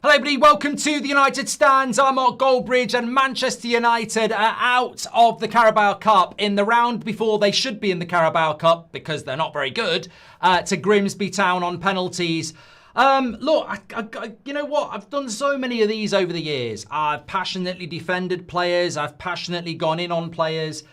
Hello everybody, welcome to the United Stands. I'm at Goldbridge and Manchester United are out of the Carabao Cup in the round before they should be in the Carabao Cup because they're not very good, to Grimsby Town on penalties. Look, you know what? I've done so many of these over the years. I've passionately defended players. I've passionately gone in on players.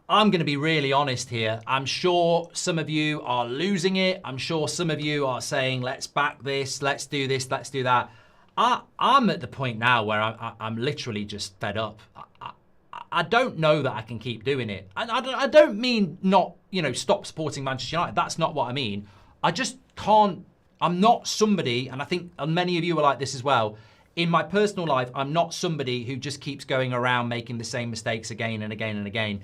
I'm going to be really honest here. I'm sure some of you are losing it. I'm sure some of you are saying, let's back this, let's do this, let's do that. I'm at the point now where I'm literally just fed up. I don't know that I can keep doing it. I don't mean not, stop supporting Manchester United. That's not what I mean. I just can't. I'm not somebody, and I think many of you are like this as well. In my personal life, I'm not somebody who just keeps going around making the same mistakes again and again and again.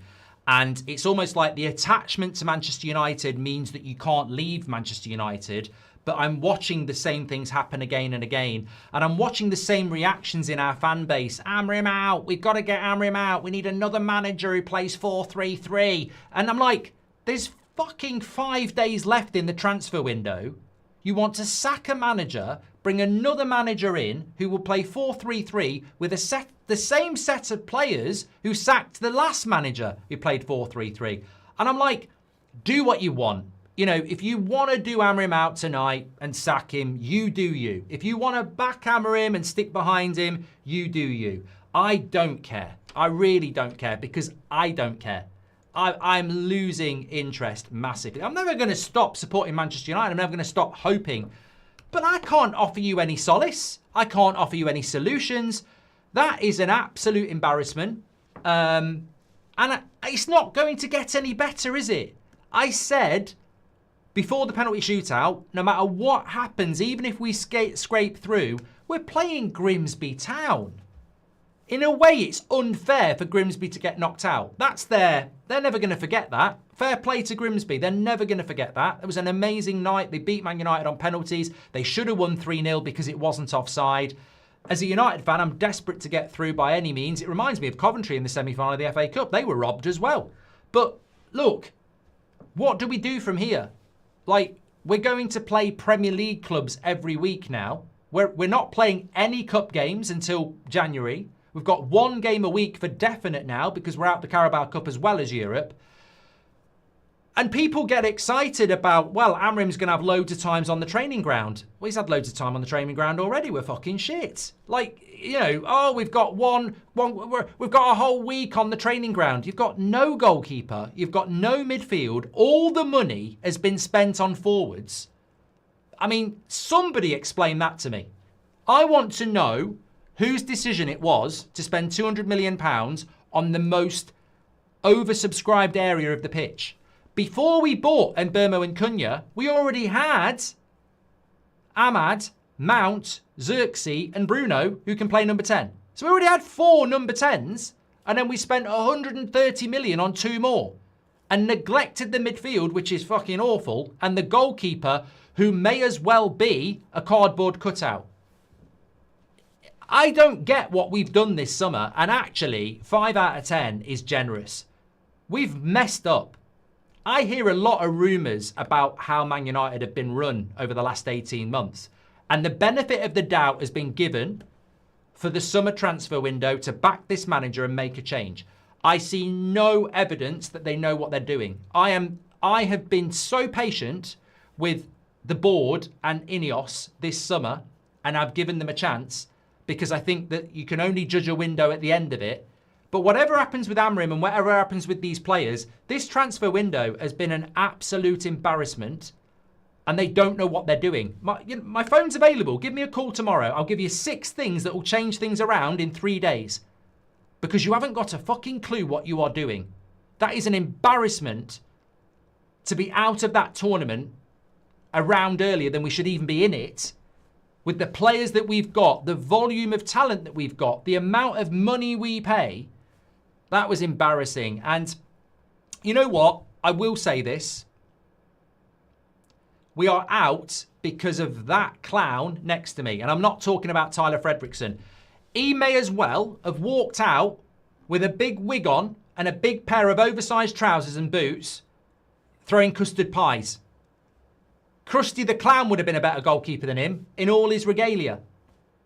And it's almost like the attachment to Manchester United means that you can't leave Manchester United. But I'm watching the same things happen again and again. And I'm watching the same reactions in our fan base. Amrim out. We've got to get Amrim out. We need another manager who plays 4-3-3. And I'm like, there's fucking 5 days left in the transfer window. You want to sack a manager, bring another manager in who will play 4-3-3 with the same set of players who sacked the last manager who played 4-3-3. And I'm like, do what you want. If you want to do Amrim out tonight and sack him, you do you. If you want to back Amrim and stick behind him, you do you. I don't care. I really don't care because I don't care. I'm losing interest massively. I'm never going to stop supporting Manchester United. I'm never going to stop hoping. But I can't offer you any solace. I can't offer you any solutions. That is an absolute embarrassment. And it's not going to get any better, is it? I said before the penalty shootout, no matter what happens, even if we scrape through, we're playing Grimsby Town. In a way, it's unfair for Grimsby to get knocked out. They're never going to forget that. Fair play to Grimsby. They're never going to forget that. It was an amazing night. They beat Man United on penalties. They should have won 3-0 because it wasn't offside. As a United fan, I'm desperate to get through by any means. It reminds me of Coventry in the semi-final of the FA Cup. They were robbed as well. But look, what do we do from here? We're going to play Premier League clubs every week now. We're not playing any cup games until January. We've got one game a week for definite now because we're out the Carabao Cup as well as Europe. And people get excited about, well, Amrim's going to have loads of times on the training ground. Well, he's had loads of time on the training ground already. We're fucking shit. We've got we've got a whole week on the training ground. You've got no goalkeeper. You've got no midfield. All the money has been spent on forwards. I mean, somebody explain that to me. I want to know whose decision it was to spend £200 million on the most oversubscribed area of the pitch. Before we bought Mbeumo and Cunha, we already had Ahmad, Mount, Xerxes and Bruno who can play number 10. So we already had 4 number 10s and then we spent 130 million on 2 more and neglected the midfield, which is fucking awful, and the goalkeeper who may as well be a cardboard cutout. I don't get what we've done this summer, and actually 5 out of 10 is generous. We've messed up. I hear a lot of rumours about how Man United have been run over the last 18 months. And the benefit of the doubt has been given for the summer transfer window to back this manager and make a change. I see no evidence that they know what they're doing. I have been so patient with the board and Ineos this summer, and I've given them a chance because I think that you can only judge a window at the end of it. But whatever happens with Amrim and whatever happens with these players, this transfer window has been an absolute embarrassment and they don't know what they're doing. My phone's available. Give me a call tomorrow. I'll give you 6 things that will change things around in 3 days because you haven't got a fucking clue what you are doing. That is an embarrassment to be out of that tournament a round earlier than we should even be in it. With the players that we've got, the volume of talent that we've got, the amount of money we pay, that was embarrassing. And you know what? I will say this. We are out because of that clown next to me. And I'm not talking about Tyler Fredrickson. He may as well have walked out with a big wig on and a big pair of oversized trousers and boots throwing custard pies. Krusty the Clown would have been a better goalkeeper than him in all his regalia.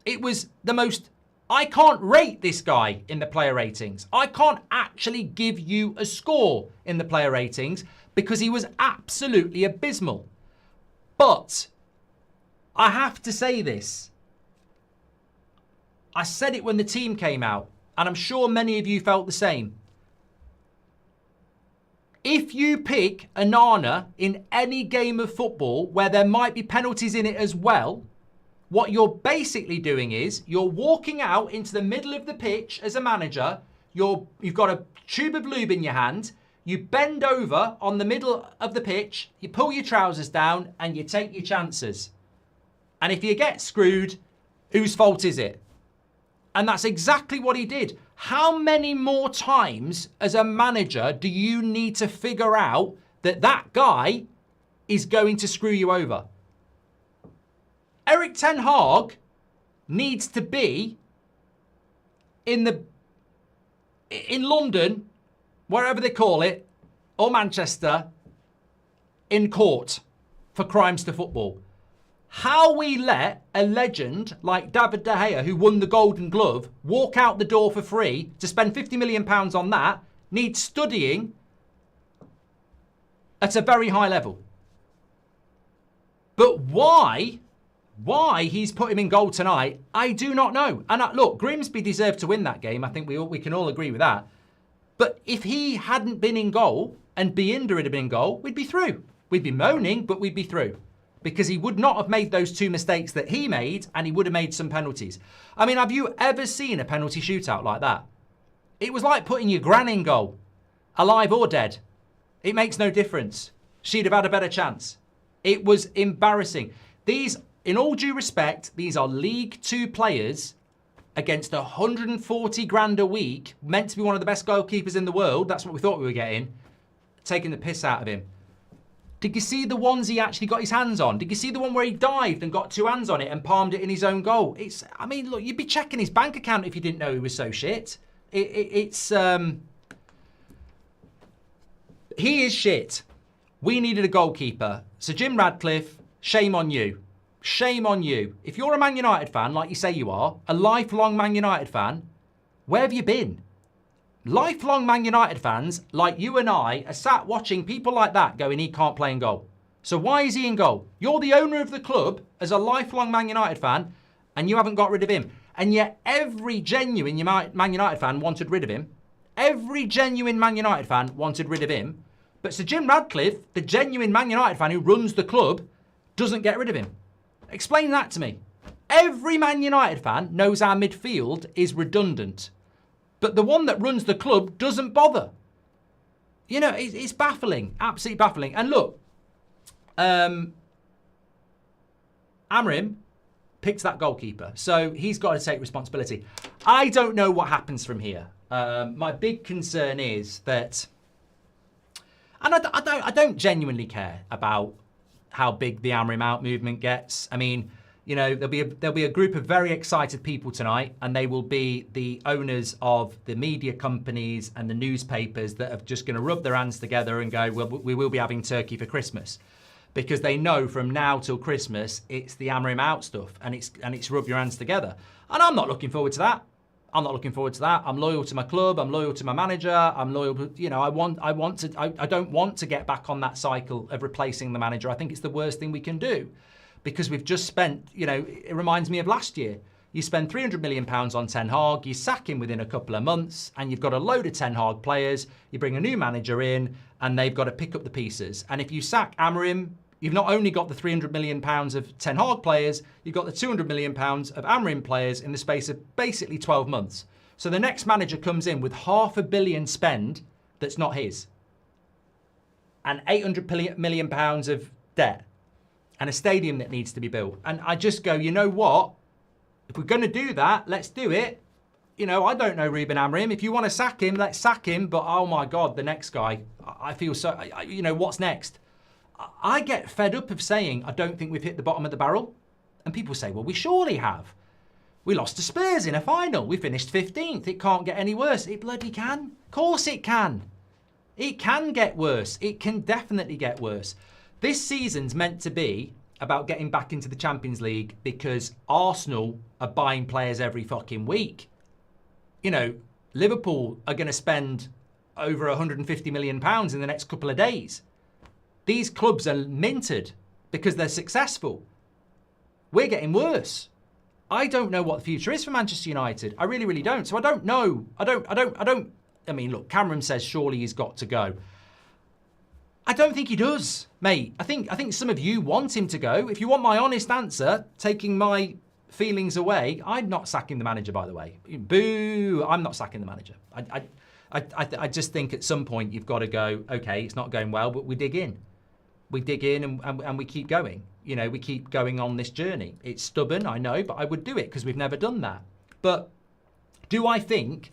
It was the most... I can't rate this guy in the player ratings. I can't actually give you a score in the player ratings because he was absolutely abysmal. But I have to say this. I said it when the team came out, and I'm sure many of you felt the same. If you pick Onana in any game of football where there might be penalties in it as well, what you're basically doing is you're walking out into the middle of the pitch as a manager. You've got a tube of lube in your hand. You bend over on the middle of the pitch. You pull your trousers down and you take your chances. And if you get screwed, whose fault is it? And that's exactly what he did. How many more times as a manager do you need to figure out that that guy is going to screw you over? Erik ten Hag needs to be in London, wherever they call it, or Manchester, in court for crimes to football. How we let a legend like David De Gea, who won the Golden Glove, walk out the door for free to spend £50 million on that, needs studying at a very high level. But why he's put him in goal tonight, I do not know. And look, Grimsby deserved to win that game. I think we can all agree with that. But if he hadn't been in goal and Binder had been in goal, we'd be through. We'd be moaning, but we'd be through. Because he would not have made those two mistakes that he made, and he would have made some penalties. I mean, have you ever seen a penalty shootout like that? It was like putting your gran in goal, alive or dead. It makes no difference. She'd have had a better chance. It was embarrassing. These, in all due respect, these are League Two players against 140 grand a week, meant to be one of the best goalkeepers in the world. That's what we thought we were getting. Taking the piss out of him. Did you see the ones he actually got his hands on? Did you see the one where he dived and got two hands on it and palmed it in his own goal? I mean, look, you'd be checking his bank account if you didn't know he was so shit. He is shit. We needed a goalkeeper. So Jim Radcliffe, shame on you. Shame on you. If you're a Man United fan, like you say you are, a lifelong Man United fan, where have you been? Lifelong Man United fans, like you and I, are sat watching people like that going, he can't play in goal. So why is he in goal? You're the owner of the club as a lifelong Man United fan, and you haven't got rid of him. And yet every genuine Man United fan wanted rid of him. Every genuine Man United fan wanted rid of him. But Sir Jim Radcliffe, the genuine Man United fan who runs the club, doesn't get rid of him. Explain that to me. Every Man United fan knows our midfield is redundant. But the one that runs the club doesn't bother. You know, it's baffling. Absolutely baffling. And look, Amrim picked that goalkeeper. So he's got to take responsibility. I don't know what happens from here. My big concern is that... And I don't genuinely care about how big the Amrim out movement gets. I mean... You know, there'll be a group of very excited people tonight, and they will be the owners of the media companies and the newspapers that are just going to rub their hands together and go, well, we will be having turkey for Christmas. Because they know from now till Christmas, it's the Amrim out stuff, and it's rub your hands together. And I'm not looking forward to that. I'm not looking forward to that. I'm loyal to my club. I'm loyal to my manager. I'm loyal, you know, I don't want to get back on that cycle of replacing the manager. I think it's the worst thing we can do. Because we've just spent, you know, it reminds me of last year. You spend £300 million on Ten Hag, you sack him within a couple of months, and you've got a load of Ten Hag players, you bring a new manager in, and they've got to pick up the pieces. And if you sack Amrim, you've not only got the £300 million of Ten Hag players, you've got the £200 million of Amrim players in the space of basically 12 months. So the next manager comes in with £500 million spend that's not his. And £800 million of debt. And a stadium that needs to be built. And I just go, you know what? If we're going to do that, let's do it. You know, I don't know Ruben Amrim. If you want to sack him, let's sack him. But oh my God, the next guy, I feel so, you know, what's next? I get fed up of saying, I don't think we've hit the bottom of the barrel. And people say, well, we surely have. We lost to Spurs in a final. We finished 15th. It can't get any worse. It bloody can. Of course it can. It can get worse. It can definitely get worse. This season's meant to be about getting back into the Champions League because Arsenal are buying players every fucking week. You know, Liverpool are going to spend over £150 million in the next couple of days. These clubs are minted because they're successful. We're getting worse. I don't know what the future is for Manchester United. I really, really don't. So I don't know. I mean, look, Cameron says surely he's got to go. I don't think he does, mate. I think some of you want him to go. If you want my honest answer, taking my feelings away, I'm not sacking the manager, by the way. Boo! I'm not sacking the manager. I just think at some point you've got to go, okay, it's not going well, but we dig in. We dig in and we keep going. You know, we keep going on this journey. It's stubborn, I know, but I would do it because we've never done that. But do I think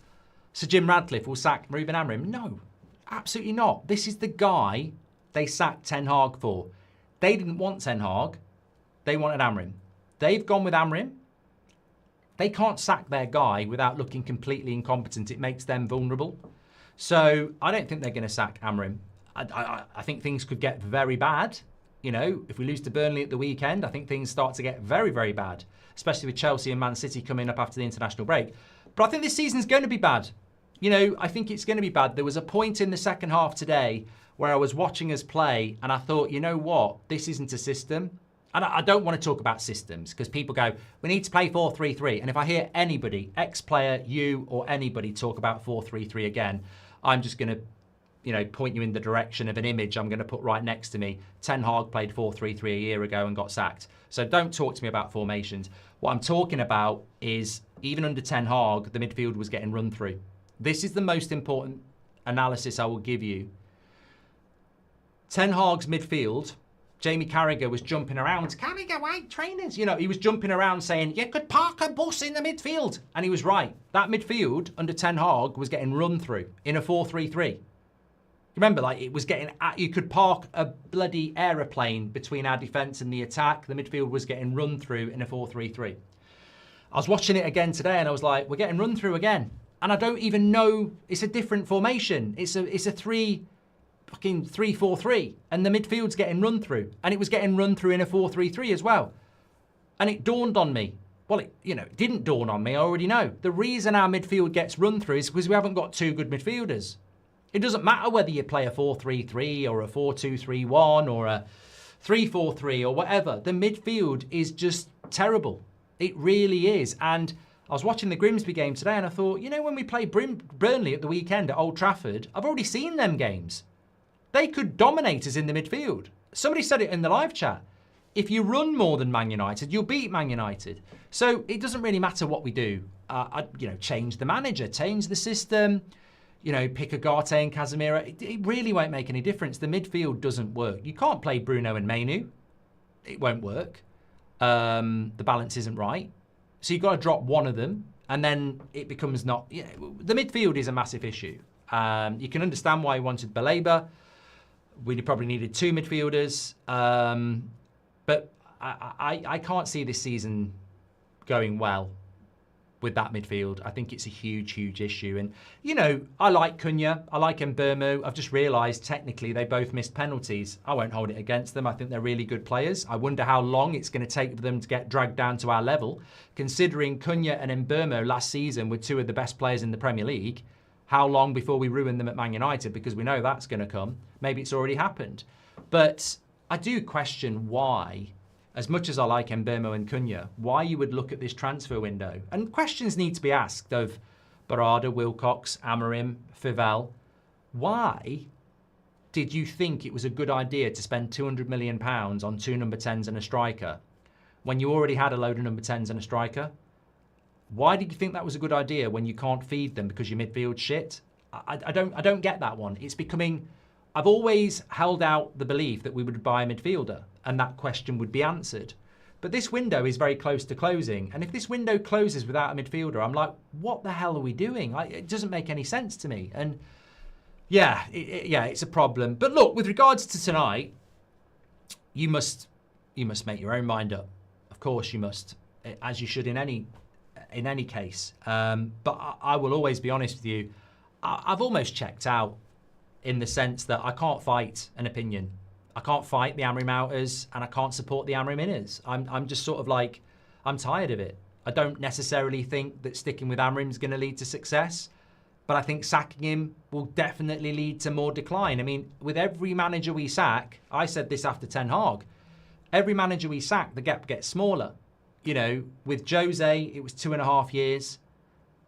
Sir Jim Radcliffe will sack Ruben Amorim? No, absolutely not. This is the guy they sacked Ten Hag for. They didn't want Ten Hag. They wanted Amorim. They've gone with Amorim. They can't sack their guy without looking completely incompetent. It makes them vulnerable. So I don't think they're going to sack Amorim. I think things could get very bad. You know, if we lose to Burnley at the weekend, I think things start to get very, very bad, especially with Chelsea and Man City coming up after the international break. But I think this season's going to be bad. You know, I think it's going to be bad. There was a point in the second half today where I was watching us play and I thought, you know what, this isn't a system. And I don't want to talk about systems because people go, we need to play 4-3-3. And if I hear anybody, ex-player, you or anybody talk about 4-3-3 again, I'm just going to, you know, point you in the direction of an image I'm going to put right next to me. Ten Hag played 4-3-3 a year ago and got sacked. So don't talk to me about formations. What I'm talking about is even under Ten Hag, the midfield was getting run through. This is the most important analysis I will give you. Ten Hag's midfield, Jamie Carragher was jumping around. Carragher, white trainers. You know, he was jumping around saying, you could park a bus in the midfield. And he was right. That midfield under Ten Hag was getting run through in a 4-3-3. Remember, like, it was getting, you could park a bloody aeroplane between our defence and the attack. The midfield was getting run through in a 4-3-3. I was watching it again today and I was like, we're getting run through again. And I don't even know, it's a different formation. It's a 3-4-3, and the midfield's getting run through. And it was getting run through in a 4-3-3 as well. And it dawned on me. Well, it didn't dawn on me, I already know. The reason our midfield gets run through is because we haven't got two good midfielders. It doesn't matter whether you play a 4-3-3 or a 4-2-3-1 or a 3-4-3 or whatever. The midfield is just terrible. It really is. And I was watching the Grimsby game today and I thought, you know, when we play Burnley at the weekend at Old Trafford, I've already seen them games. They could dominate us in the midfield. Somebody said it in the live chat. If you run more than Man United, you'll beat Man United. So it doesn't really matter what we do. Change the manager, change the system, pick Ugarte and Casemiro. It really won't make any difference. The midfield doesn't work. You can't play Bruno and Mainu. It won't work. The balance isn't right. So you've got to drop one of them, and then it becomes not... the midfield is a massive issue. You can understand why he wanted Baleba. We probably needed two midfielders. But I can't see this season going well with that midfield. I think it's a huge, huge issue. And, I like Cunha. I like Mbeumo. I've just realised technically they both missed penalties. I won't hold it against them. I think they're really good players. I wonder how long it's going to take for them to get dragged down to our level. Considering Cunha and Mbeumo last season were two of the best players in the Premier League, how long before we ruin them at Man United? Because we know that's going to come. Maybe it's already happened. But I do question why, as much as I like Mbeumo and Cunha, why you would look at this transfer window. And questions need to be asked of Barada, Wilcox, Amorim, Fivel. Why did you think it was a good idea to spend £200 million on two number 10s and a striker when you already had a load of number 10s and a striker? Why did you think that was a good idea when you can't feed them because your midfield's shit? I don't get that one. It's becoming... I've always held out the belief that we would buy a midfielder and that question would be answered. But this window is very close to closing. And if this window closes without a midfielder, I'm like, what the hell are we doing? It doesn't make any sense to me. And yeah, it's a problem. But look, with regards to tonight, you must make your own mind up. Of course you must, as you should in any case. But I will always be honest with you. I've almost checked out in the sense that I can't fight an opinion. I can't fight the Amrim outers and I can't support the Amrim inners. I'm just sort of like, I'm tired of it. I don't necessarily think that sticking with Amrim is going to lead to success, but I think sacking him will definitely lead to more decline. I mean, with every manager we sack, I said this after Ten Hag, every manager we sack, the gap gets smaller. You know, with Jose, it was 2.5 years.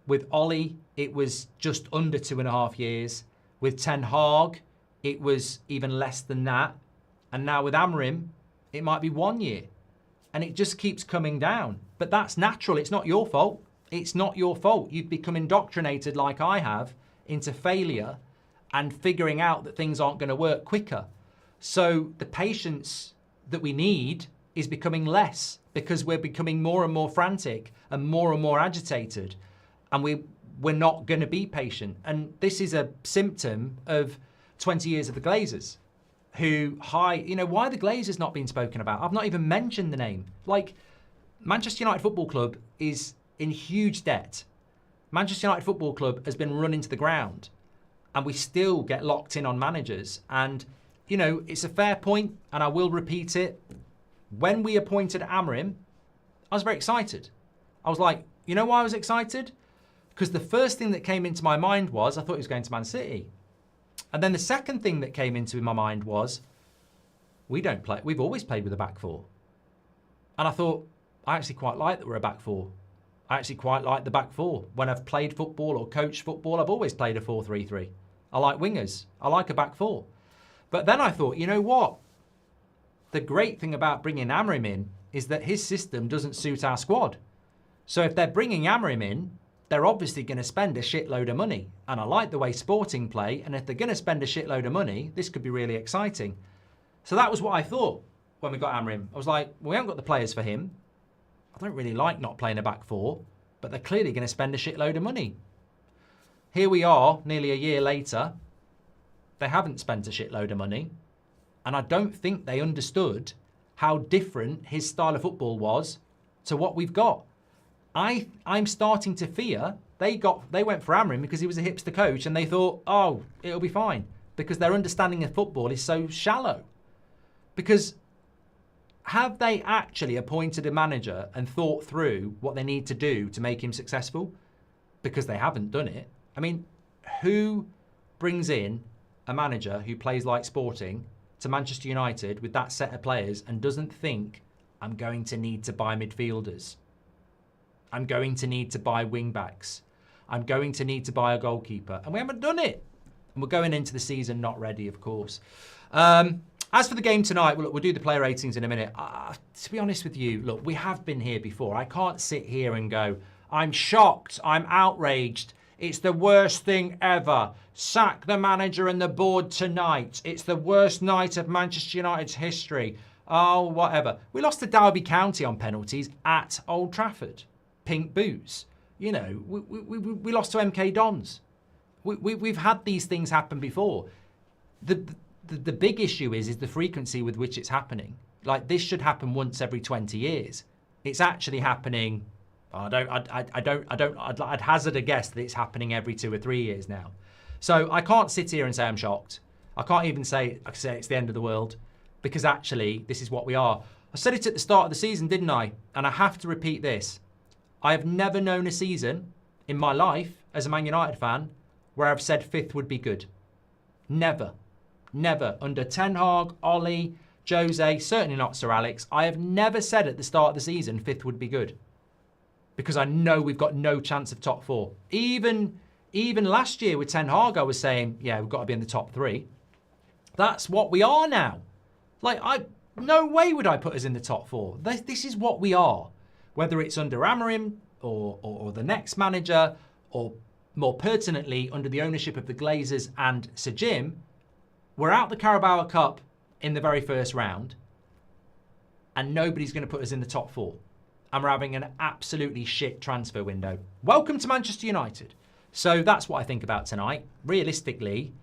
With Ollie, it was just under 2.5 years. With Ten Hag, it was even less than that. And now with Amrim, it might be 1 year. And it just keeps coming down. But that's natural. It's not your fault. It's not your fault. You've become indoctrinated like I have into failure and figuring out that things aren't going to work quicker. So the patience that we need is becoming less because we're becoming more and more frantic and more agitated. And we're not going to be patient. And this is a symptom of 20 years of the Glazers. You know, why the Glazers not being spoken about? I've not even mentioned the name. Like, Manchester United Football Club is in huge debt. Manchester United Football Club has been run into the ground and we still get locked in on managers. And, you know, it's a fair point and I will repeat it. When we appointed Amrim, I was very excited. I was like, you know why I was excited? Because the first thing that came into my mind was I thought he was going to Man City. And then the second thing that came into my mind was we've always played with a back four. And I thought, I actually quite like that we're a back four. I actually quite like the back four. When I've played football or coached football, I've always played a 4-3-3. I like wingers. I like a back four. But then I thought, you know what? The great thing about bringing Amrim in is that his system doesn't suit our squad. So if they're bringing Amrim in, they're obviously going to spend a shitload of money. And I like the way Sporting play. And if they're going to spend a shitload of money, this could be really exciting. So that was what I thought when we got Amrim. I was like, well, we haven't got the players for him. I don't really like not playing a back four, but they're clearly going to spend a shitload of money. Here we are, nearly a year later. They haven't spent a shitload of money. And I don't think they understood how different his style of football was to what we've got. I'm starting to fear they went for Amrim because he was a hipster coach and they thought, oh, it'll be fine. Because their understanding of football is so shallow. Because have they actually appointed a manager and thought through what they need to do to make him successful? Because they haven't done it. I mean, who brings in a manager who plays like Sporting to Manchester United with that set of players and doesn't think, I'm going to need to buy midfielders. I'm going to need to buy wing-backs. I'm going to need to buy a goalkeeper. And we haven't done it. And we're going into the season not ready, of course. As for the game tonight, we'll do the player ratings in a minute. To be honest with you, look, we have been here before. I can't sit here and go, I'm shocked, I'm outraged. It's the worst thing ever. Sack the manager and the board tonight. It's the worst night of Manchester United's history. Oh, whatever. We lost to Derby County on penalties at Old Trafford. Pink boots. You know, we lost to MK Dons. We've had these things happen before. The big issue is the frequency with which it's happening. Like, this should happen once every 20 years. It's actually happening. I'd hazard a guess that it's happening every 2 or 3 years now. So I can't sit here and say I'm shocked. I can't even say it's the end of the world, because actually this is what we are. I said it at the start of the season, didn't I? And I have to repeat this. I have never known a season in my life as a Man United fan where I've said 5th would be good. Never. Never. Under Ten Hag, Ollie, Jose, certainly not Sir Alex. I have never said at the start of the season 5th would be good. Because I know we've got no chance of top 4. Even last year with Ten Hag, I was saying, yeah, we've got to be in the top 3. That's what we are now. Like, no way would I put us in the top 4. This is what we are. Whether it's under Amorim or the next manager, or more pertinently, under the ownership of the Glazers and Sir Jim, we're out the Carabao Cup in the very first round, and nobody's going to put us in the top 4. And we're having an absolutely shit transfer window. Welcome to Manchester United. So that's what I think about tonight. Realistically,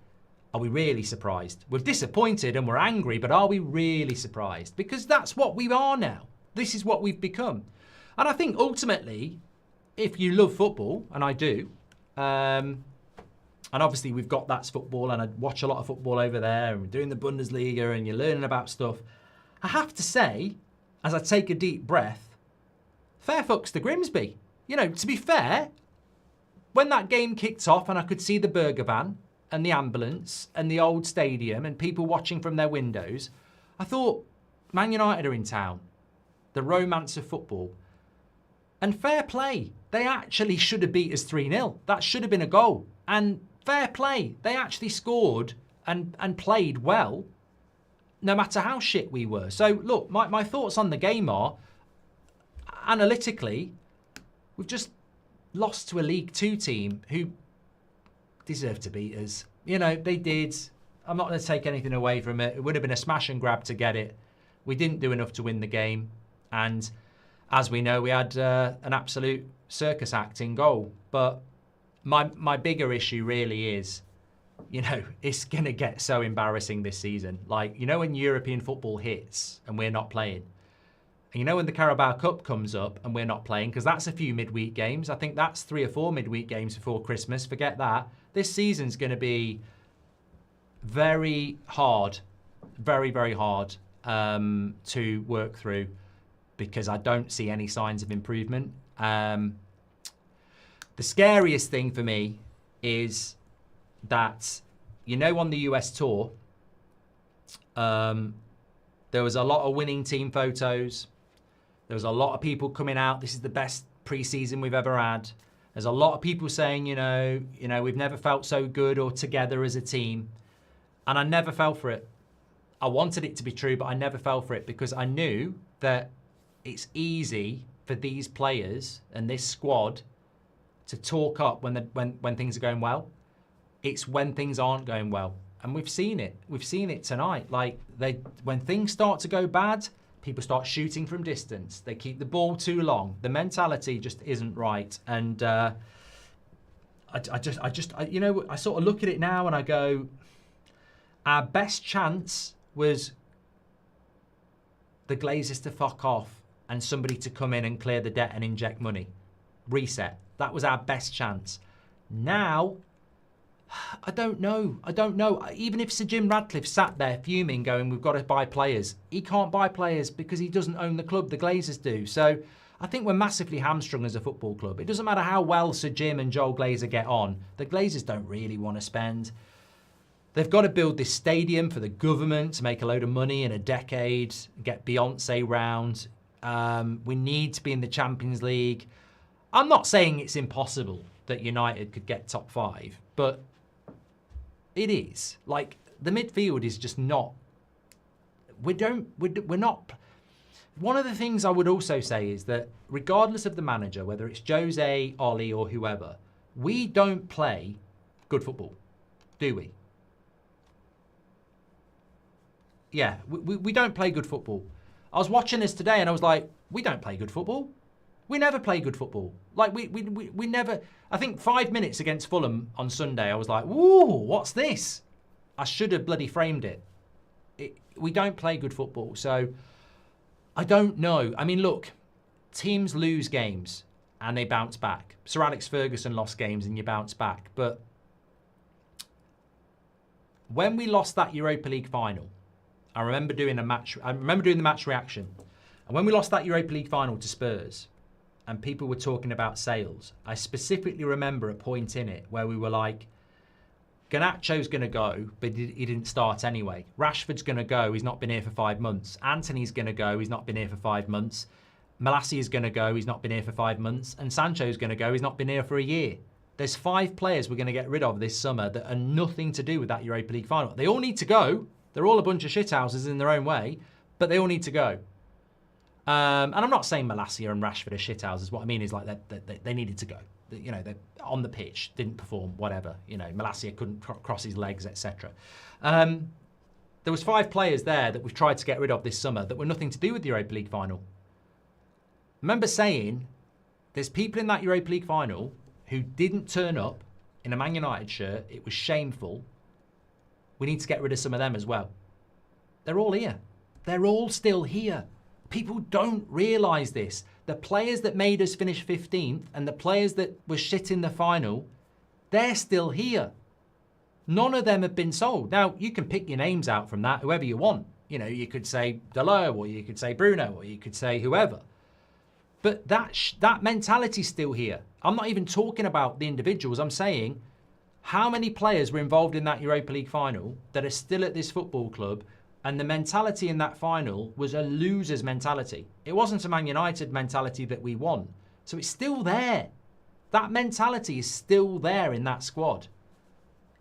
are we really surprised? We're disappointed and we're angry, but are we really surprised? Because that's what we are now. This is what we've become. And I think ultimately, if you love football, and I do, And obviously we've got That's Football, and I watch a lot of football over there, and we're doing the Bundesliga, and you're learning about stuff. I have to say, as I take a deep breath, fair fucks to Grimsby. You know, to be fair, when that game kicked off and I could see the burger van and the ambulance and the old stadium and people watching from their windows, I thought, Man United are in town. The romance of football. And fair play. They actually should have beat us 3-0. That should have been a goal. And fair play. They actually scored and played well, no matter how shit we were. So, look, my thoughts on the game are, analytically, we've just lost to a League Two team who deserved to beat us. You know, they did. I'm not going to take anything away from it. It would have been a smash and grab to get it. We didn't do enough to win the game. And as we know, we had an absolute circus act in goal. But my bigger issue really is, you know, it's going to get so embarrassing this season. Like, you know, when European football hits and we're not playing. And you know when the Carabao Cup comes up and we're not playing, because that's a few midweek games. I think that's 3 or 4 midweek games before Christmas. Forget that. This season's going to be very hard, very, very hard to work through, because I don't see any signs of improvement. The scariest thing for me is that, you know, on the US tour, there was a lot of winning team photos. There was a lot of people coming out. This is the best pre-season we've ever had. There's a lot of people saying, you know, we've never felt so good or together as a team. And I never fell for it. I wanted it to be true, but I never fell for it, because I knew that it's easy for these players and this squad to talk up when things are going well. It's when things aren't going well. And we've seen it. We've seen it tonight. Like, when things start to go bad, people start shooting from distance. They keep the ball too long. The mentality just isn't right. And I you know, I sort of look at it now and I go, our best chance was the Glazers to fuck off and somebody to come in and clear the debt and inject money. Reset. That was our best chance. Now, I don't know. I don't know. Even if Sir Jim Radcliffe sat there fuming, going, we've got to buy players. He can't buy players because he doesn't own the club. The Glazers do. So I think we're massively hamstrung as a football club. It doesn't matter how well Sir Jim and Joel Glazer get on. The Glazers don't really want to spend. They've got to build this stadium for the government to make a load of money in a decade, get Beyonce round. We need to be in the Champions League. I'm not saying it's impossible that United could get top 5, but it is. Like, the midfield is just not. We're not. One of the things I would also say is that regardless of the manager, whether it's Jose, Ollie, or whoever, we don't play good football, do we? Yeah, we don't play good football. I was watching this today and I was like, we don't play good football. We never play good football. Like, we never. I think 5 minutes against Fulham on Sunday, I was like, whoa, what's this? I should have bloody framed it. We don't play good football. So I don't know. I mean, look, teams lose games and they bounce back. Sir Alex Ferguson lost games and you bounce back. But when we lost that Europa League final, I remember doing the match reaction. And when we lost that Europa League final to Spurs, and people were talking about sales, I specifically remember a point in it where we were like, Garnacho's going to go, but he didn't start anyway. Rashford's going to go, he's not been here for 5 months. Anthony's going to go, he's not been here for 5 months. Malassia's going to go, he's not been here for 5 months. And Sancho's going to go, he's not been here for a year. There's 5 players we're going to get rid of this summer that are nothing to do with that Europa League final. They all need to go. They're all a bunch of shithouses in their own way, but they all need to go. And I'm not saying Malacia and Rashford are shithouses. What I mean is, like, they needed to go. You know, they're on the pitch, didn't perform, whatever. You know, Malacia couldn't cross his legs, etc. There was 5 players there that we've tried to get rid of this summer that were nothing to do with the Europa League final. I remember saying there's people in that Europa League final who didn't turn up in a Man United shirt. It was shameful. We need to get rid of some of them as well. They're all here. They're all still here. People don't realise this. The players that made us finish 15th and the players that were shit in the final, they're still here. None of them have been sold. Now, you can pick your names out from that, whoever you want. You know, you could say Delo, or you could say Bruno, or you could say whoever. But that mentality's still here. I'm not even talking about the individuals. I'm saying how many players were involved in that Europa League final that are still at this football club, and the mentality in that final was a loser's mentality. It wasn't a Man United mentality that we won. So it's still there. That mentality is still there in that squad.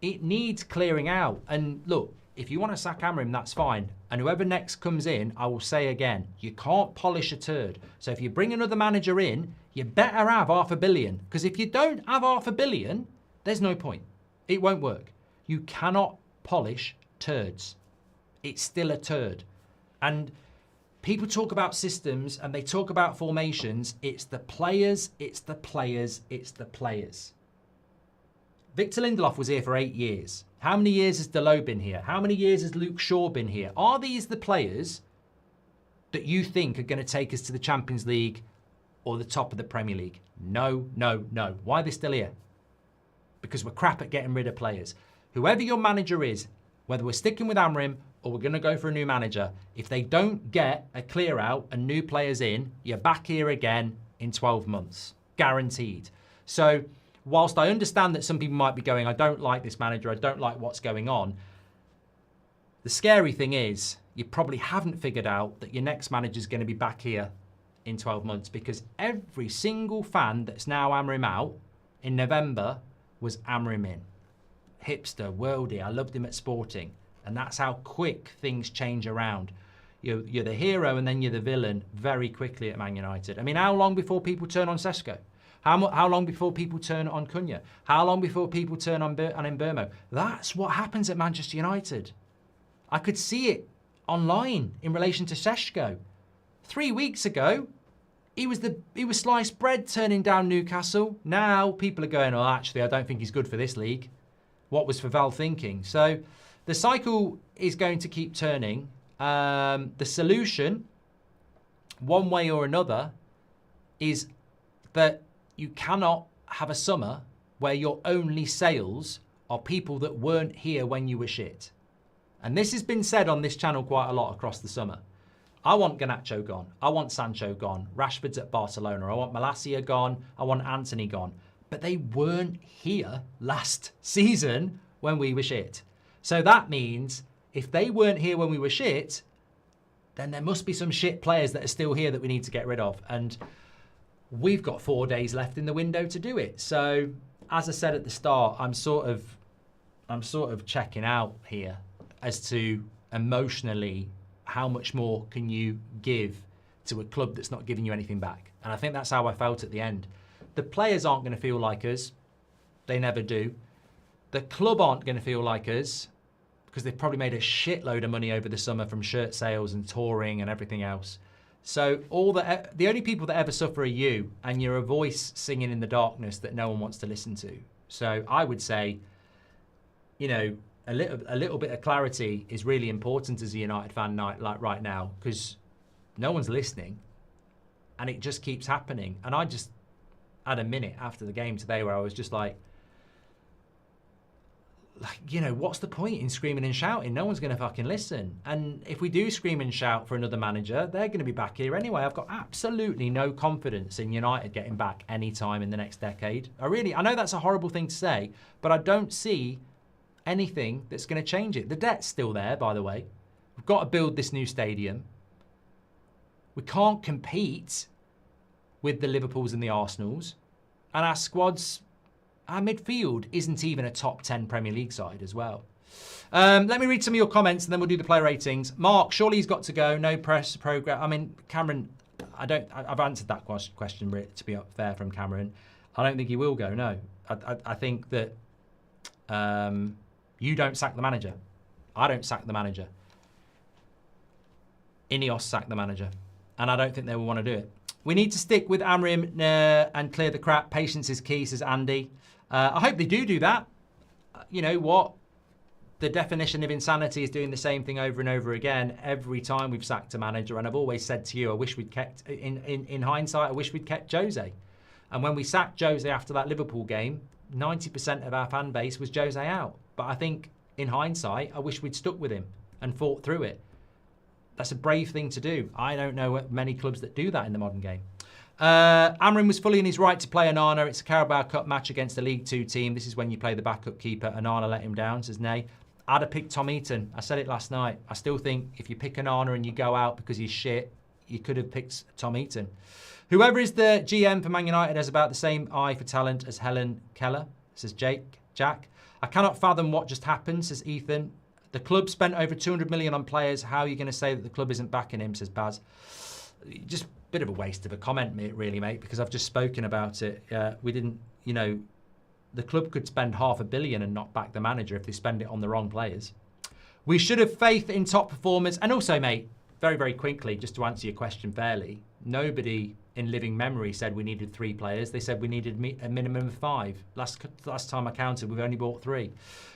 It needs clearing out. And look, if you want to sack Amorim, that's fine. And whoever next comes in, I will say again, you can't polish a turd. So if you bring another manager in, you better have $500 million. Because if you don't have $500 million, there's no point. It won't work. You cannot polish turds. It's still a turd. And people talk about systems and they talk about formations. It's the players, it's the players, it's the players. Victor Lindelof was here for 8 years. How many years has Delo been here? How many years has Luke Shaw been here? Are these the players that you think are going to take us to the Champions League or the top of the Premier League? No, no, no. Why are they still here? Because we're crap at getting rid of players. Whoever your manager is, whether we're sticking with Amorim or we're going to go for a new manager, if they don't get a clear out and new players in, you're back here again in 12 months. Guaranteed. So whilst I understand that some people might be going, I don't like this manager, I don't like what's going on, the scary thing is you probably haven't figured out that your next manager is going to be back here in 12 months, because every single fan that's now Amorim out in November was Amorim in. Hipster, worldie, I loved him at Sporting. And that's how quick things change around. You're the hero and then you're the villain very quickly at Man United. I mean, how long before people turn on Sesko? How long before people turn on Cunha? How long before people turn on Mbeumo? That's what happens at Manchester United. I could see it online in relation to Sesko. 3 weeks ago, he was sliced bread turning down Newcastle. Now people are going, oh, actually, I don't think he's good for this league. What was Val thinking? So the cycle is going to keep turning. The solution, one way or another, is that you cannot have a summer where your only sales are people that weren't here when you were shit. And this has been said on this channel quite a lot across the summer. I want Garnacho gone. I want Sancho gone. Rashford's at Barcelona. I want Malacia gone. I want Anthony gone. But they weren't here last season when we were shit. So that means if they weren't here when we were shit, then there must be some shit players that are still here that we need to get rid of. And we've got 4 days left in the window to do it. So as I said at the start, I'm sort of checking out here as to emotionally how much more can you give to a club that's not giving you anything back. And I think that's how I felt at the end. The players aren't going to feel like us. They never do. The club aren't going to feel like us because they've probably made a shitload of money over the summer from shirt sales and touring and everything else. So the only people that ever suffer are you, and you're a voice singing in the darkness that no one wants to listen to. So I would say, you know, a little bit of clarity is really important as a United fan like right now, because no one's listening and it just keeps happening. And I just had a minute after the game today where I was just like, you know, what's the point in screaming and shouting? No one's going to fucking listen. And if we do scream and shout for another manager, they're going to be back here anyway. I've got absolutely no confidence in United getting back any time in the next decade. I know that's a horrible thing to say, but I don't see anything that's going to change it. The debt's still there, by the way. We've got to build this new stadium. We can't compete with the Liverpools and the Arsenals. And our squad's, our midfield isn't even a top 10 Premier League side as well. Let me read some of your comments and then we'll do the player ratings. Mark, surely he's got to go. No press program. I mean, Cameron, I've answered that question, to be fair, from Cameron. I don't think he will go, no. I think that you don't sack the manager. I don't sack the manager. Ineos sack the manager. And I don't think they will want to do it. We need to stick with Amorim and clear the crap. Patience is key, says Andy. I hope they do that. You know what? The definition of insanity is doing the same thing over and over again every time we've sacked a manager. And I've always said to you, I wish we'd kept, in hindsight, I wish we'd kept Jose. And when we sacked Jose after that Liverpool game, 90% of our fan base was Jose out. But I think, in hindsight, I wish we'd stuck with him and fought through it. That's a brave thing to do. I don't know many clubs that do that in the modern game. Amrin was fully in his right to play Onana. It's a Carabao Cup match against a League 2 team. This is when you play the backup keeper. Onana let him down, says Nay. I'd have picked Tom Eaton. I said it last night. I still think if you pick Onana and you go out because he's shit, you could have picked Tom Eaton. Whoever is the GM for Man United has about the same eye for talent as Helen Keller, says Jack. I cannot fathom what just happened, says Ethan. The club spent over 200 million on players. How are you going to say that the club isn't backing him, says Baz. Just a bit of a waste of a comment, really, mate, because I've just spoken about it. We didn't, the club could spend $500 million and not back the manager if they spend it on the wrong players. We should have faith in top performers. And also, mate, very, very quickly, just to answer your question fairly, nobody in living memory said we needed 3 players. They said we needed a minimum of 5. Last time I counted, we've only bought 3.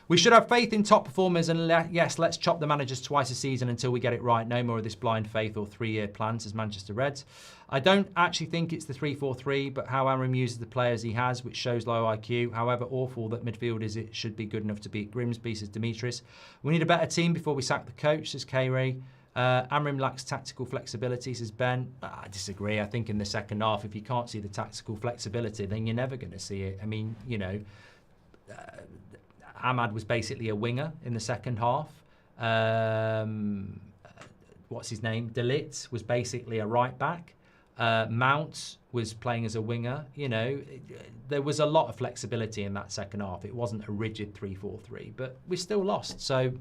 We should have faith in top performers, and yes, let's chop the managers twice a season until we get it right. No more of this blind faith or 3-year plans as Manchester Reds. I don't actually think it's the 3-4-3, but how Amram uses the players he has, which shows low IQ. However awful that midfield is, it should be good enough to beat Grimsby, says Demetrius. We need a better team before we sack the coach, says K-Ray. Amram lacks tactical flexibility, says Ben. I disagree. I think in the second half, if you can't see the tactical flexibility, then you're never going to see it. I mean, Ahmad was basically a winger in the second half. What's his name? De Ligt was basically a right back. Mount was playing as a winger. There was a lot of flexibility in that second half. It wasn't a rigid 3-4-3, but we still lost. So,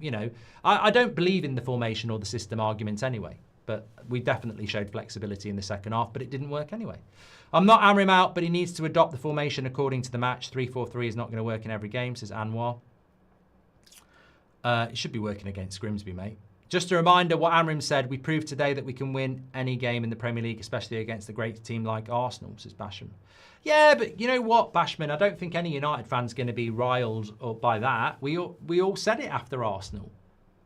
I don't believe in the formation or the system argument anyway, but we definitely showed flexibility in the second half, but it didn't work anyway. I'm not hammering him out, but he needs to adopt the formation according to the match. 3-4-3 is not going to work in every game, says Anwar. It should be working against Grimsby, mate. Just a reminder what Amram said, we proved today that we can win any game in the Premier League, especially against a great team like Arsenal, says Basham. Yeah, but you know what, Bashman, I don't think any United fan's going to be riled up by that. We all said it after Arsenal.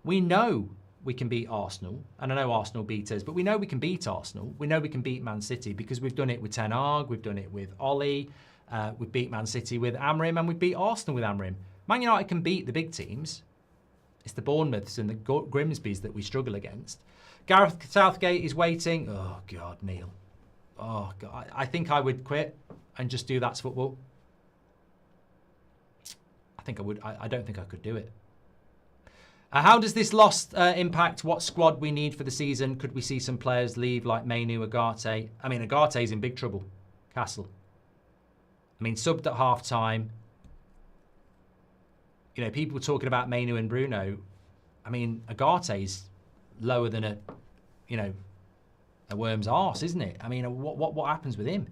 We know we can beat Arsenal, and I know Arsenal beat us, but we know we can beat Arsenal. We know we can beat Man City because we've done it with Ten Hag, we've done it with Ollie, we've beat Man City with Amram, and we beat Arsenal with Amram. Man United can beat the big teams. It's the Bournemouths and the Grimsbys that we struggle against. Gareth Southgate is waiting. Oh, God, Neil. Oh, God. I think I would quit and just do that's football. I think I would. I don't think I could do it. How does this loss impact what squad we need for the season? Could we see some players leave like Mainu, Agate? I mean, Agate's in big trouble. Castle. I mean, subbed at half-time. People talking about Mainu and Bruno. I mean, Agate's lower than a worm's arse, isn't it? I mean, what happens with him?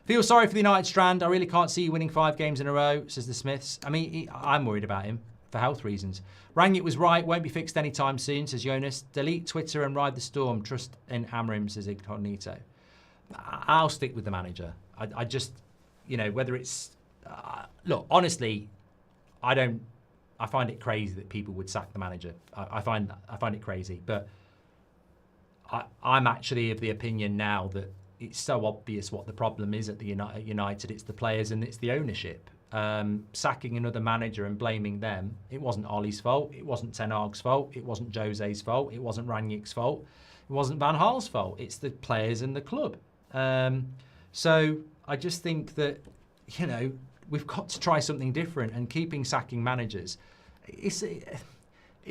Feel sorry for the United strand. I really can't see you winning 5 games in a row, says the Smiths. I mean, I'm worried about him for health reasons. Rangit was right. Won't be fixed anytime soon, says Jonas. Delete Twitter and ride the storm. Trust in Amram, says Incognito. I'll stick with the manager. I just, whether it's... look, honestly, I find it crazy that people would sack the manager. I find it crazy, but I'm actually of the opinion now that it's so obvious what the problem is at the United. It's the players and it's the ownership. Sacking another manager and blaming them. It wasn't Ollie's fault. It wasn't Ten Hag's fault. It wasn't Jose's fault. It wasn't Rangnick's fault. It wasn't Van Gaal's fault. It's the players and the club. So I just think that we've got to try something different, and keeping sacking managers, it's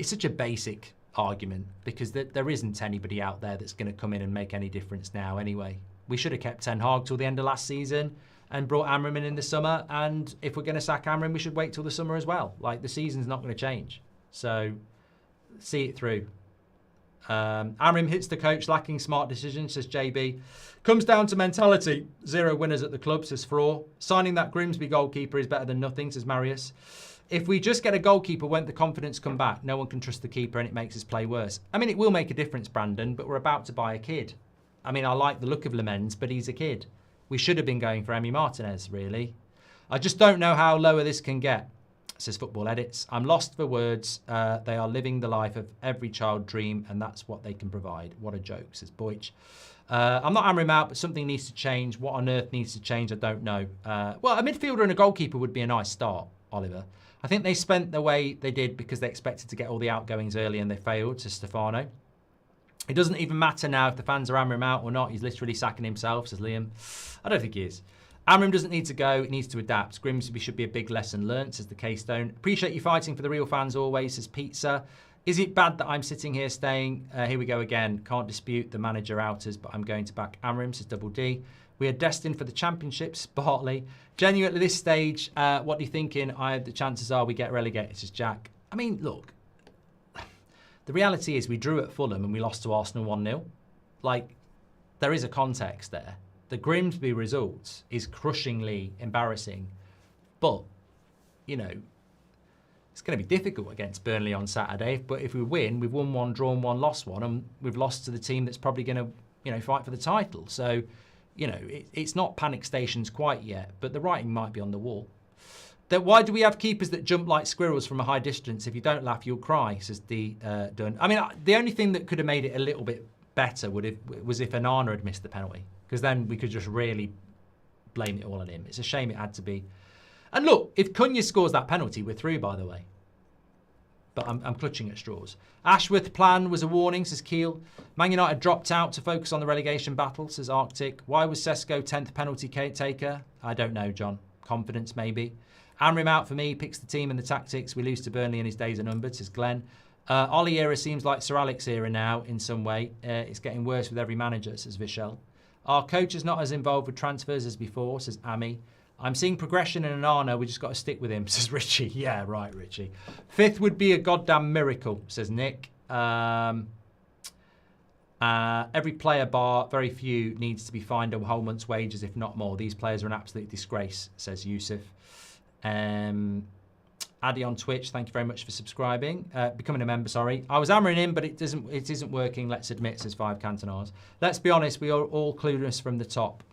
such a basic argument because there isn't anybody out there that's going to come in and make any difference now anyway. We should have kept Ten Hag till the end of last season and brought Amram in the summer, and if we're going to sack Amram, we should wait till the summer as well. Like, the season's not going to change. So, see it through. Amram hits the coach, lacking smart decisions, says JB. Comes down to mentality. 0 winners at the club, says Fraw. Signing that Grimsby goalkeeper is better than nothing, says Marius. If we just get a goalkeeper, won't the confidence come back? No one can trust the keeper and it makes us play worse. I mean, it will make a difference, Brandon, but we're about to buy a kid. I mean, I like the look of Lemens, but he's a kid. We should have been going for Emi Martinez, really. I just don't know how lower this can get, says Football Edits. I'm lost for words. They are living the life of every child dream, and that's what they can provide. What a joke, says Boych. I'm not hammering him out, but something needs to change. What on earth needs to change, I don't know. Well, a midfielder and a goalkeeper would be a nice start, Oliver. I think they spent the way they did because they expected to get all the outgoings early and they failed to Stefano. It doesn't even matter now if the fans are hammering him out or not. He's literally sacking himself, says Liam. I don't think he is. Amram doesn't need to go. He needs to adapt. Grimsby should be a big lesson learnt, says the Keystone. Appreciate you fighting for the real fans always, says Pizza. Is it bad that I'm sitting here staying? Here we go again. Can't dispute the manager outers, but I'm going to back Amram, says Double D. We are destined for the championships, Bartley. Genuinely, at this stage, what are you thinking? The chances are we get relegated, says Jack. I mean, look. The reality is we drew at Fulham and we lost to Arsenal 1-0. Like, there is a context there. The Grimsby result is crushingly embarrassing. But, you know, it's going to be difficult against Burnley on Saturday. But if we win, we've won one, drawn one, lost one. And we've lost to the team that's probably going to, you know, fight for the title. So, you know, it's not panic stations quite yet. But the writing might be on the wall. Why do we have keepers that jump like squirrels from a high distance? If you don't laugh, you'll cry, says D. Dunn. I mean, the only thing that could have made it a little bit better was if Onana had missed the penalty. Because then we could just really blame it all on him. It's a shame it had to be. And look, if Cunha scores that penalty, we're through, by the way. But I'm clutching at straws. Ashworth plan was a warning, says Keel. Man United dropped out to focus on the relegation battle, says Arctic. Why was Sesko 10th penalty taker? I don't know, John. Confidence, maybe. Amram out for me, picks the team and the tactics. We lose to Burnley and his days are numbered, says Glenn. Ollie era seems like Sir Alex era now in some way. It's getting worse with every manager, says Vishal. Our coach is not as involved with transfers as before, says Ami. I'm seeing progression in Onana. We just got to stick with him, says Richie. Yeah, right, Richie. 5th would be a goddamn miracle, says Nick. Every player bar, very few, needs to be fined a whole month's wages, if not more. These players are an absolute disgrace, says Yusuf. Addy on Twitch, thank you very much for subscribing. Becoming a member, sorry. I was hammering in, but it isn't working, let's admit, says 5 Cantonars. Let's be honest, we are all clueless from the top,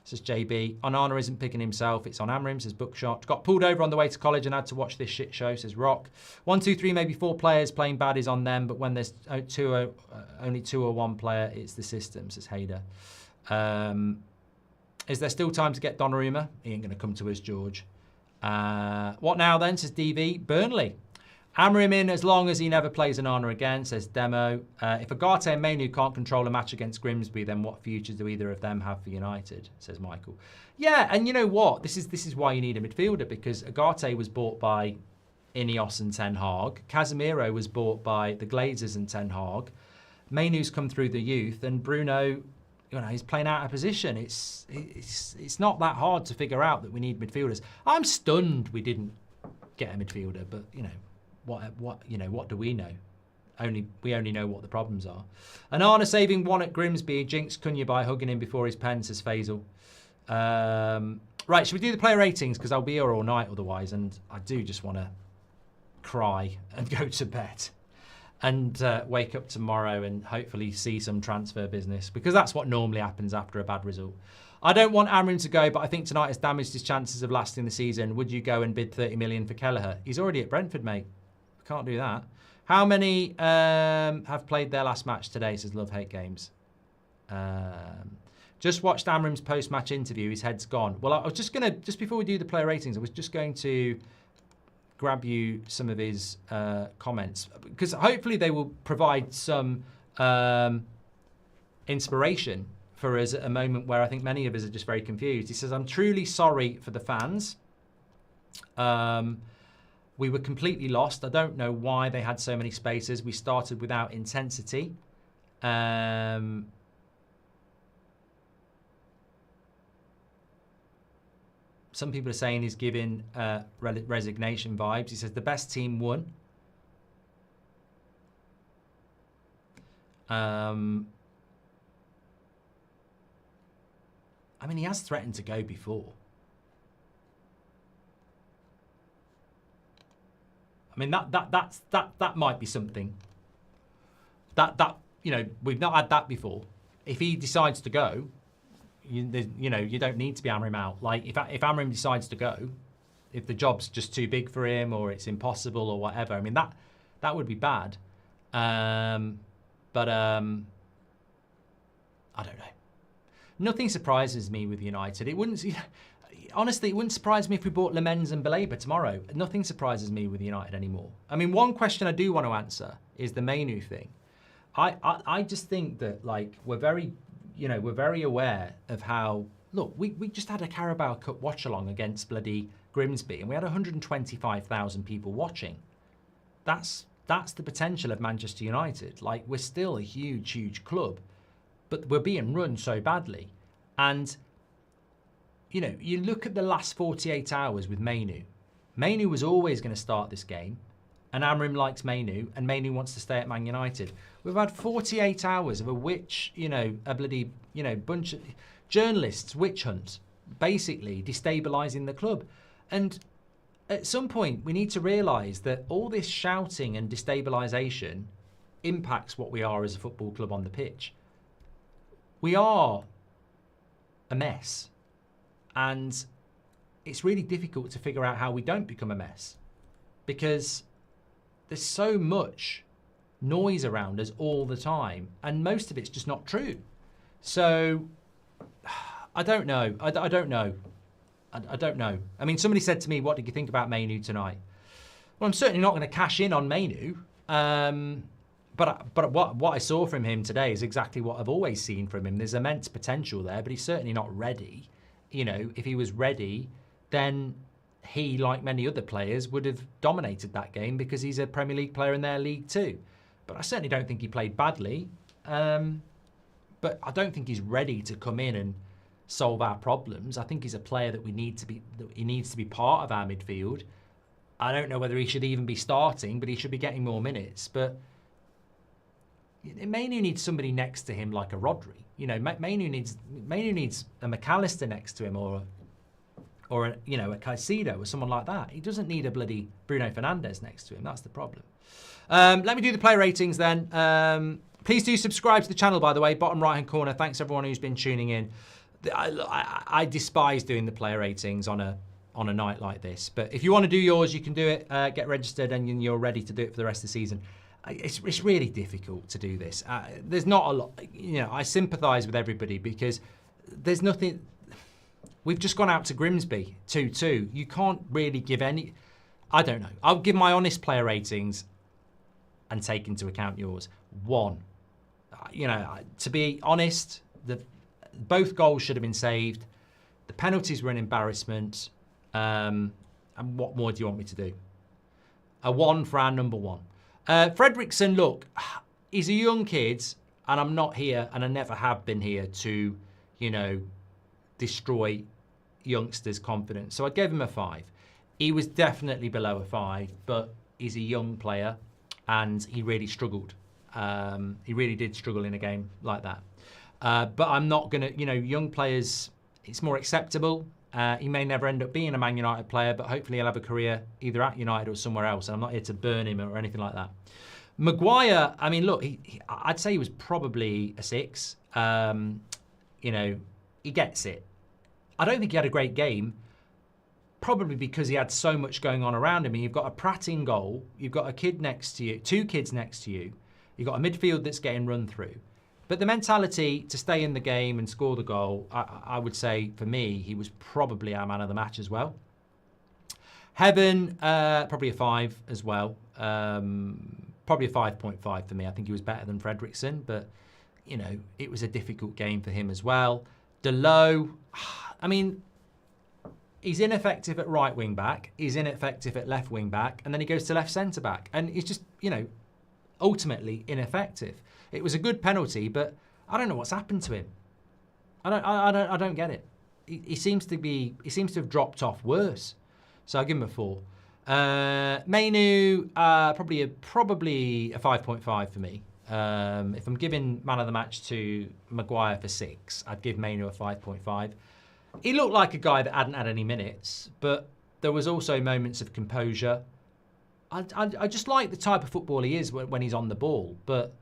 says JB. Onana isn't picking himself, it's on Amram, says Bookshot. Got pulled over on the way to college and had to watch this shit show, says Rock. 1, 2, 3, maybe 4 players playing bad is on them, but when there's only 2 or 1 player, it's the system, says Hader. Is there still time to get Donnarumma? He ain't going to come to us, George. What now then, says DV. Burnley. Hammer him in as long as he never plays an Onana again, says Demo. If Agate and Mainu can't control a match against Grimsby, then what future do either of them have for United, says Michael. Yeah, and you know what? This is why you need a midfielder, because Agate was bought by Ineos and Ten Hag. Casemiro was bought by the Glazers and Ten Hag. Mainu's come through the youth, and Bruno, you know, he's playing out of position. It's not that hard to figure out that we need midfielders. I'm stunned we didn't get a midfielder, but you know, what do we know? We only know what the problems are. Onana saving 1 at Grimsby, jinx Cunha by hugging him before his pen, says Faisal. Right, should we do the player ratings? Because I'll be here all night otherwise, and I do just want to cry and go to bed. And wake up tomorrow and hopefully see some transfer business, because that's what normally happens after a bad result. I don't want Amram to go, but I think tonight has damaged his chances of lasting the season. Would you go and bid 30 million for Kelleher? He's already at Brentford, mate. Can't do that. How many have played their last match today, says Love Hate Games. Just watched Amram's post-match interview. His head's gone. Well, I was just going to, just before we do the player ratings, I was just going to grab you some of his comments, because hopefully they will provide some inspiration for us at a moment where I think many of us are just very confused. He says, I'm truly sorry for the fans. We were completely lost. I don't know why they had so many spaces. We started without intensity. Some people are saying he's giving resignation vibes. He says the best team won. I mean, he has threatened to go before. I mean, that might be something. That you know, we've not had that before. If he decides to go, you know, you don't need to be hammering him out. Like, if Amram decides to go, if the job's just too big for him or it's impossible or whatever, I mean, that would be bad. But I I don't know. Nothing surprises me with United. It wouldn't, honestly, it wouldn't surprise me if we bought Lemens and Baleba tomorrow. Nothing surprises me with United anymore. I mean, one question I do want to answer is the Manu thing. I just think that, like, we're very aware of how, look, we just had a Carabao Cup watch-along against bloody Grimsby, and we had 125,000 people watching. That's the potential of Manchester United. Like, we're still a huge, huge club, but we're being run so badly. And, you know, you look at the last 48 hours with Manu. Manu was always going to start this game, and Amorim likes Manu, and Manu wants to stay at Man United. We've had 48 hours of a bloody, bunch of journalists, witch hunt, basically destabilising the club. And at some point, we need to realise that all this shouting and destabilisation impacts what we are as a football club on the pitch. We are a mess. And it's really difficult to figure out how we don't become a mess, because there's so much noise around us all the time, and most of it's just not true. So I don't know. I don't know. I don't know. I mean, somebody said to me, what did you think about Manu tonight? Well, I'm certainly not going to cash in on Manu. But what I saw from him today is exactly what I've always seen from him. There's immense potential there, but he's certainly not ready. You know, if he was ready, then he, like many other players, would have dominated that game because he's a Premier League player in their league too. But I certainly don't think he played badly. But I don't think he's ready to come in and solve our problems. I think he's a player that he needs to be part of our midfield. I don't know whether he should even be starting, but he should be getting more minutes. But Manu needs somebody next to him like a Rodri. You know, Manu needs a McAllister next to him, or a Caicedo or someone like that. He doesn't need a bloody Bruno Fernandes next to him. That's the problem. Let me do the player ratings then. Please do subscribe to the channel, by the way, bottom right hand corner. Thanks everyone who's been tuning in. I despise doing the player ratings on a night like this, but if you want to do yours, you can do it. Get registered, and you're ready to do it for the rest of the season. It's really difficult to do this. There's not a lot. You know, I sympathise with everybody because there's nothing. We've just gone out to Grimsby 2-2. You can't really give any. I don't know. I'll give my honest player ratings and take into account yours. 1. You know, to be honest, both goals should have been saved. The penalties were an embarrassment. And what more do you want me to do? A 1 for our number 1. Fredrickson, look, he's a young kid, and I'm not here, and I never have been here to, you know, destroy youngsters' confidence. So I gave him a 5. He was definitely below a 5, but he's a young player, and he really struggled. He really did struggle in a game like that. But I'm not going to, you know, young players, it's more acceptable. He may never end up being a Man United player, but hopefully he'll have a career either at United or somewhere else. And I'm not here to burn him or anything like that. Maguire, I mean, look, I'd say he was probably a 6. You know, he gets it. I don't think he had a great game, probably because he had so much going on around him. And you've got a Pratt in goal, you've got a kid next to you, 2 kids next to you, you've got a midfield that's getting run through. But the mentality to stay in the game and score the goal, I would say, for me, he was probably our man of the match as well. Heaven, probably a 5 as well. Probably a 5.5 for me. I think he was better than Fredrickson, but, you know, it was a difficult game for him as well. Delow, I mean, he's ineffective at right wing back. He's ineffective at left wing back. And then he goes to left centre back. And he's just, you know, ultimately ineffective. It was a good penalty, but I don't know what's happened to him. I don't get it. He seems to have dropped off worse. So I'll give him a 4. Manu, probably a 5.5 for me. If I'm giving man of the match to Maguire for 6, I'd give Manu a 5.5. He looked like a guy that hadn't had any minutes, but there was also moments of composure. I just like the type of football he is when he's on the ball, but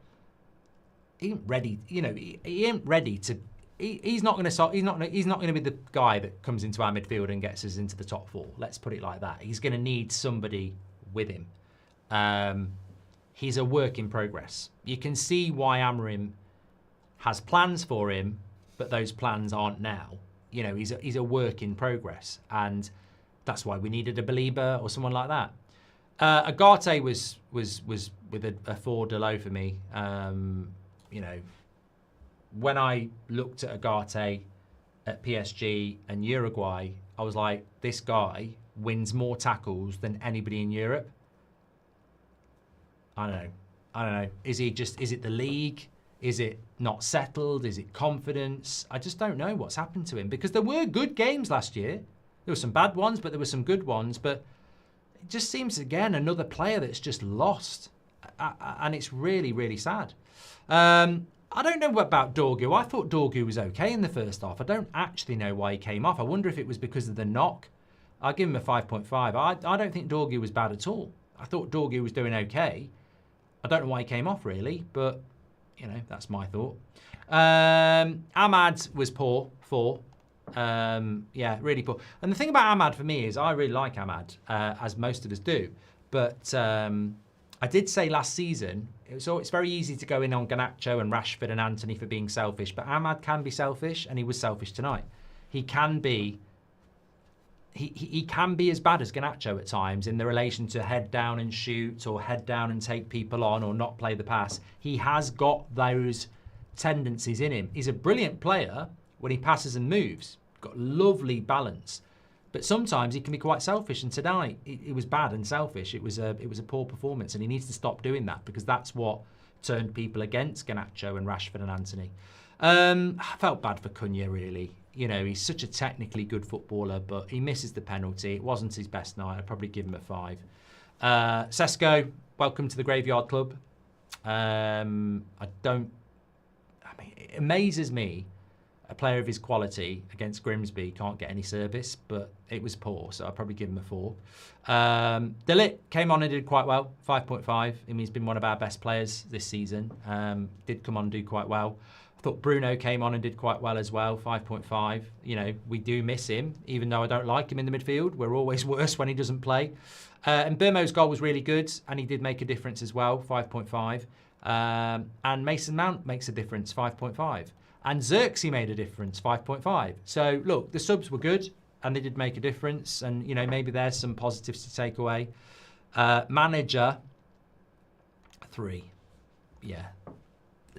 he ain't ready. You know, he ain't ready to. He's not going to. He's not going to be the guy that comes into our midfield and gets us into the top 4. Let's put it like that. He's going to need somebody with him. He's a work in progress. You can see why Amorim has plans for him, but those plans aren't now. You know, he's a work in progress, and that's why we needed a Belieber or someone like that. Agate was with a 4 below for me. You know, when I looked at Agate at PSG and Uruguay, I was like, this guy wins more tackles than anybody in Europe. I don't know. Is it the league? Is it not settled? Is it confidence? I just don't know what's happened to him, because there were good games last year. There were some bad ones, but there were some good ones. But it just seems, again, another player that's just lost. And it's really, really sad. I don't know about Dorgu. I thought Dorgu was okay in the first half. I don't actually know why he came off. I wonder if it was because of the knock. I'll give him a 5.5. I don't think Dorgu was bad at all. I thought Dorgu was doing okay. I don't know why he came off, really, but, you know, that's my thought. Ahmad was poor, 4. Yeah, really poor. And the thing about Ahmad for me is I really like Ahmad, as most of us do. But I did say last season, it's very easy to go in on Garnacho and Rashford and Anthony for being selfish, but Ahmad can be selfish, and he was selfish tonight. He can be... He can be as bad as Garnacho at times in the relation to head down and shoot, or head down and take people on, or not play the pass. He has got those tendencies in him. He's a brilliant player when he passes and moves. Got lovely balance. But sometimes he can be quite selfish, and tonight it was bad and selfish. It was a poor performance, and he needs to stop doing that, because that's what turned people against Garnacho and Rashford and Anthony. I felt bad for Cunha, really. You know, he's such a technically good footballer, but he misses the penalty. It wasn't his best night. I'd probably give him a 5. Sesko, welcome to the Graveyard Club. I mean, it amazes me a player of his quality against Grimsby can't get any service, but it was poor, so I'd probably give him a 4. De Ligt came on and did quite well, 5.5. I mean, he's been one of our best players this season. Did come on and do quite well. I thought Bruno came on and did quite well as well, 5.5. You know, we do miss him, even though I don't like him in the midfield. We're always worse when he doesn't play. And Burmo's goal was really good, and he did make a difference as well, 5.5. And Mason Mount makes a difference, 5.5. And Xerxes made a difference, 5.5. So, look, the subs were good, and they did make a difference. And, you know, maybe there's some positives to take away. Manager, 3. Yeah.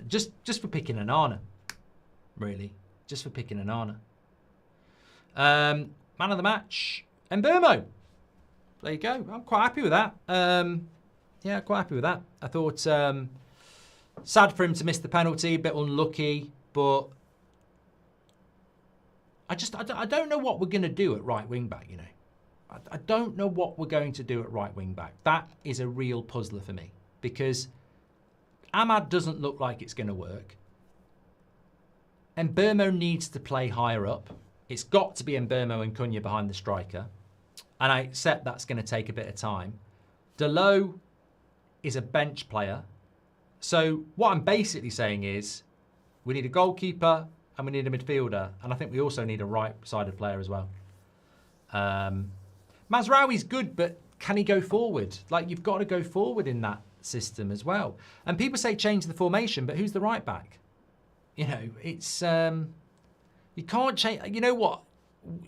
Just for picking Onana, really. Just for picking Onana. Man of the match, Mbeumo. There you go. I'm quite happy with that. Yeah, quite happy with that. I thought sad for him to miss the penalty, a bit unlucky, but I don't know what we're going to do at right wing back, you know. I don't know what we're going to do at right wing back. That is a real puzzler for me, because Ahmad doesn't look like it's going to work. Mbeumo needs to play higher up. It's got to be Mbeumo and Cunha behind the striker. And I accept that's going to take a bit of time. Dalot is a bench player. So what I'm basically saying is we need a goalkeeper and we need a midfielder. And I think we also need a right-sided player as well. Mazraoui's good, but can he go forward? Like, you've got to go forward in that system as well. And people say change the formation, but who's the right back? You know, it's you can't change. You know what?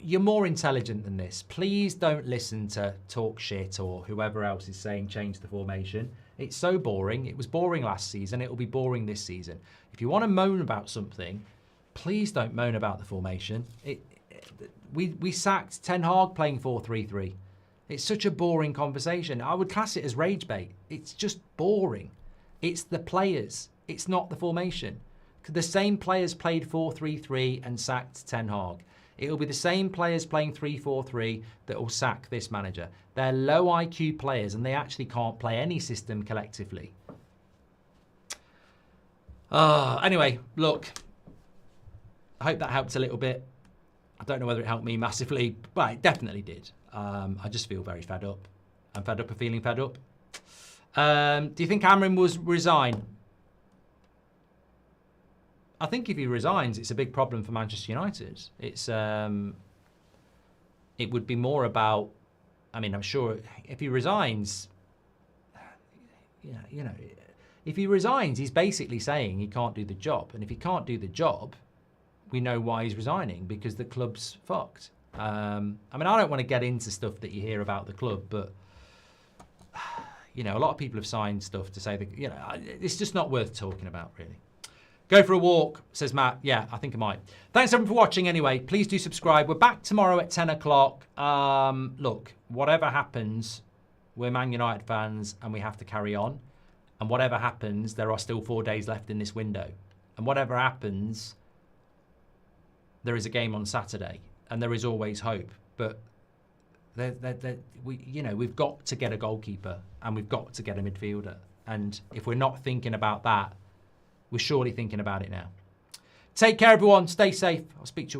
You're more intelligent than this. Please don't listen to talk shit or whoever else is saying change the formation. It's so boring. It was boring last season. It will be boring this season. If you want to moan about something, please don't moan about the formation. We sacked Ten Hag playing 4-3-3. It's such a boring conversation. I would class it as rage bait. It's just boring. It's the players. It's not the formation. The same players played 4-3-3 and sacked Ten Hag. It'll be the same players playing 3-4-3 that will sack this manager. They're low IQ players, and they actually can't play any system collectively. Anyway, look. I hope that helped a little bit. I don't know whether it helped me massively, but it definitely did. I just feel very fed up. I'm fed up of feeling fed up. Do you think Amrin will resign? I think if he resigns, it's a big problem for Manchester United. It's it would be more about, I mean, I'm sure if he resigns, you know, If he resigns, he's basically saying he can't do the job. And if he can't do the job, we know why he's resigning, because the club's fucked. I mean, I don't want to get into stuff that you hear about the club, but, you know, a lot of people have signed stuff to say that, you know, it's just not worth talking about, really. Go for a walk, says Matt. Yeah, I think I might. Thanks everyone for watching anyway. Please do subscribe. We're back tomorrow at 10 o'clock. Look, whatever happens, we're Man United fans and we have to carry on. And whatever happens, there are still 4 days left in this window. And whatever happens, there is a game on Saturday. And there is always hope. But we've got to get a goalkeeper and we've got to get a midfielder. And if we're not thinking about that, we're surely thinking about it now. Take care, everyone. Stay safe. I'll speak to you all soon.